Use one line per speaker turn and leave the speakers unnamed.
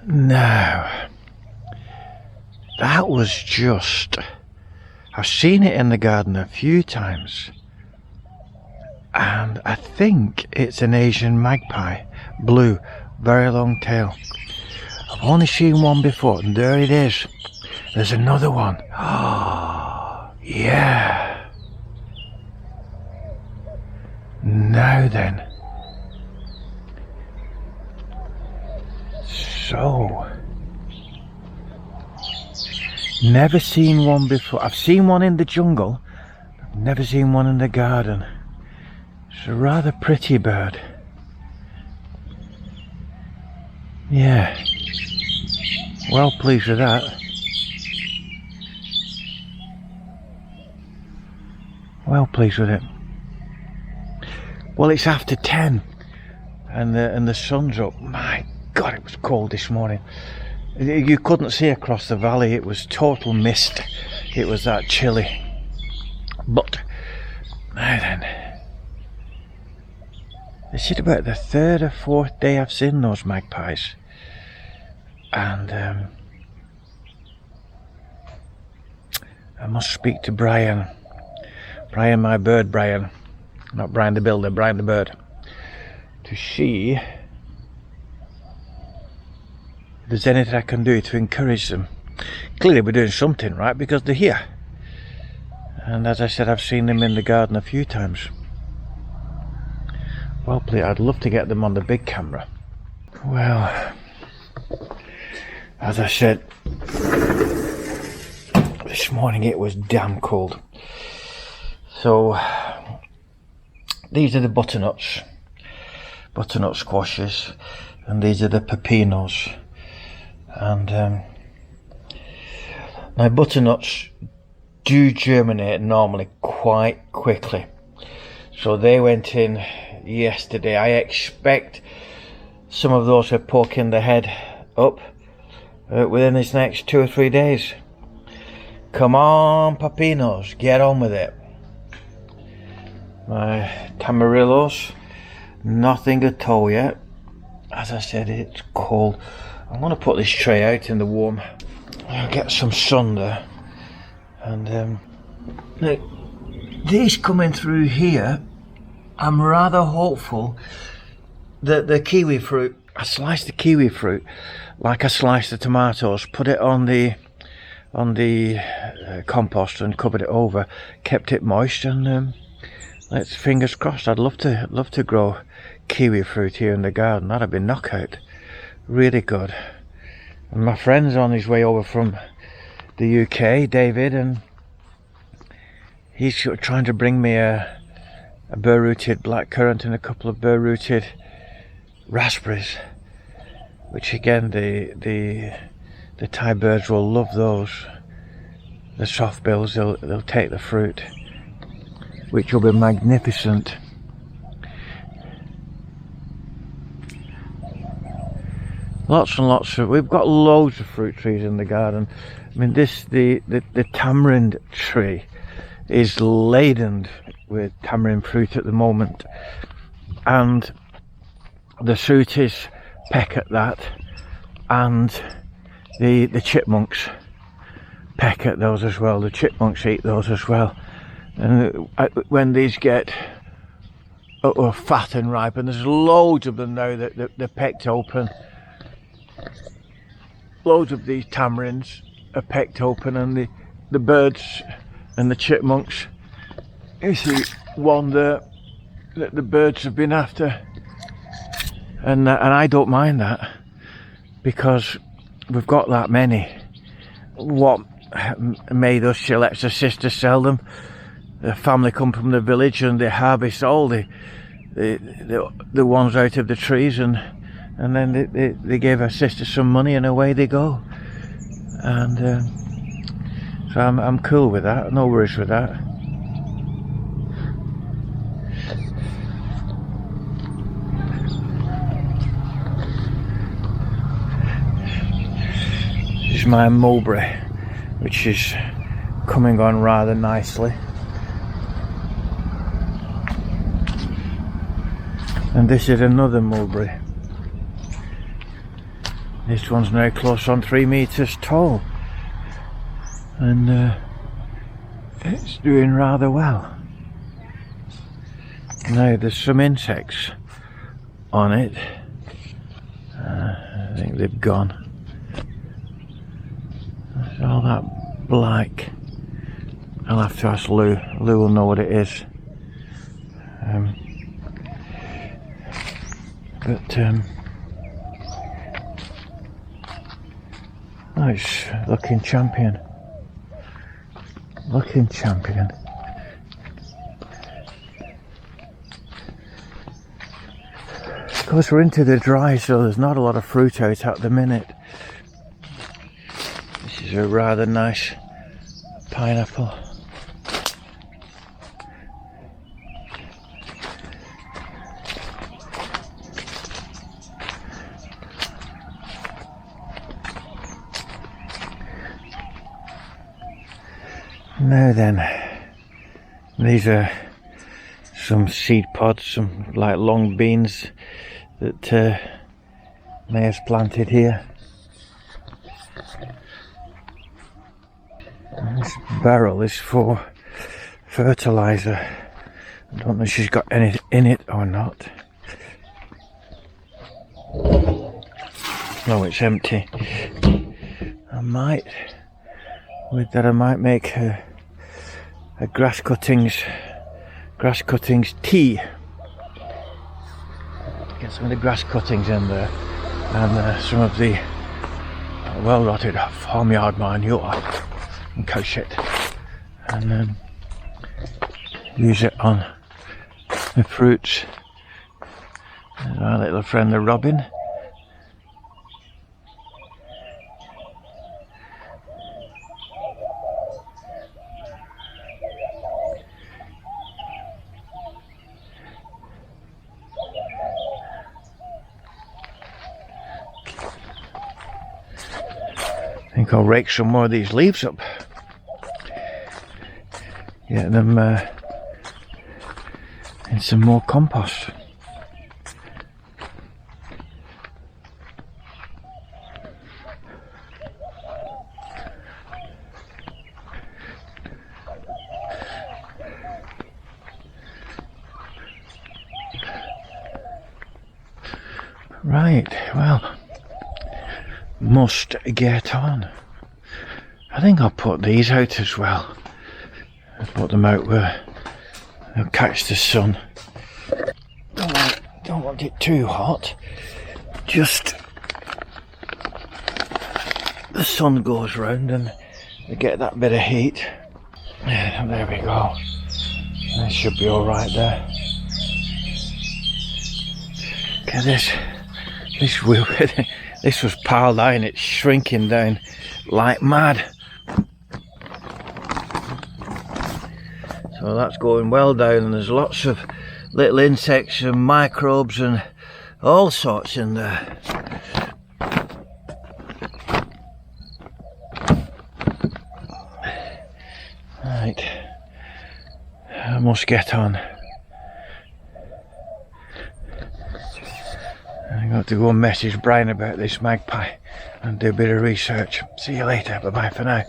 Now, that was just... I've seen it in the garden a few times. And I think it's an Asian magpie. Blue, very long tail. I've only seen one before, and there it is. There's another one. Oh, yeah. Now then. So, never seen one before. I've seen one in the jungle, I've never seen one in the garden. It's a rather pretty bird. Yeah, well pleased with that. Well pleased with it. Well, it's after 10 and the sun's up. My God, it was cold this morning. You couldn't see across the valley. It was total mist. It was that chilly. But now then, this is about the third or fourth day I've seen those magpies, and I must speak to Brian, my bird, Brian, not Brian the builder, Brian the bird, to see if there's anything I can do to encourage them. Clearly we're doing something right, because they're here, and as I said, I've seen them in the garden a few times. Well, please, I'd love to get them on the big camera. Well, as I said, this morning it was damn cold. So these are the butternut squashes, and these are the pepinos. And now butternuts do germinate normally quite quickly, so they went in yesterday. I expect some of those are poking their head up within this next 2 or 3 days. Come on, pepinos, get on with it. My tamarillos, nothing at all yet. As I said, it's cold. I'm going to put this tray out in the warm. I'll get some sun there. And now, these coming through here, I'm rather hopeful that the kiwi fruit, I sliced the kiwi fruit like I sliced the tomatoes, put it on the compost and covered it over, kept it moist, and let's fingers crossed. I'd love to grow kiwi fruit here in the garden. That'd be knockout. Really good. And my friend's on his way over from the UK, David, and he's trying to bring me a burr-rooted blackcurrant and a couple of burr-rooted raspberries, which again the Thai birds will love those. The soft bills, they'll take the fruit, which will be magnificent. Lots and lots of, we've got loads of fruit trees in the garden. I mean, the tamarind tree is laden with tamarind fruit at the moment, and the sooties peck at that, and the chipmunks peck at those as well. The chipmunks eat those as well, and when these get fat and ripe, and there's loads of them now that they're pecked open. Loads of these tamarinds are pecked open, and the birds and the chipmunks, you see one that the birds have been after, and I don't mind that, because we've got that many. What made us, she lets her sister sell them. The family come from the village and they harvest all the ones out of the trees, and then they gave her sister some money and away they go. And so I'm cool with that, no worries with that. This is my mulberry, which is coming on rather nicely. And this is another mulberry. This one's now close on 3 meters tall, and it's doing rather well. Now there's some insects on it. I think they've gone. There's all that black. I'll have to ask Lou. Lou will know what it is. Nice looking champion. Looking champion. Of course we're into the dry, so there's not a lot of fruit out at the minute. This is a rather nice pineapple. Now then, these are some seed pods, some like long beans that May has planted here. And this barrel is for fertilizer. I don't know if she's got any in it or not. No, it's empty. I might make a grass cuttings tea. Get some of the grass cuttings in there, and some of the well rotted farmyard manure and cow shit, and use it on the fruits. There's our little friend the robin. I think I'll rake some more of these leaves up. Get them in some more compost. Right, well, must get on. I think I'll put these out as well. I'll put them out where they'll catch the sun. Don't want it too hot. Just the sun goes round and they get that bit of heat. Yeah, there we go. That should be alright there. Look at this. This was piled high and it's shrinking down like mad. So that's going well down, and there's lots of little insects and microbes and all sorts in there. Right, I must get on. I got to go and message Brian about this magpie and do a bit of research. See you later. Bye bye for now.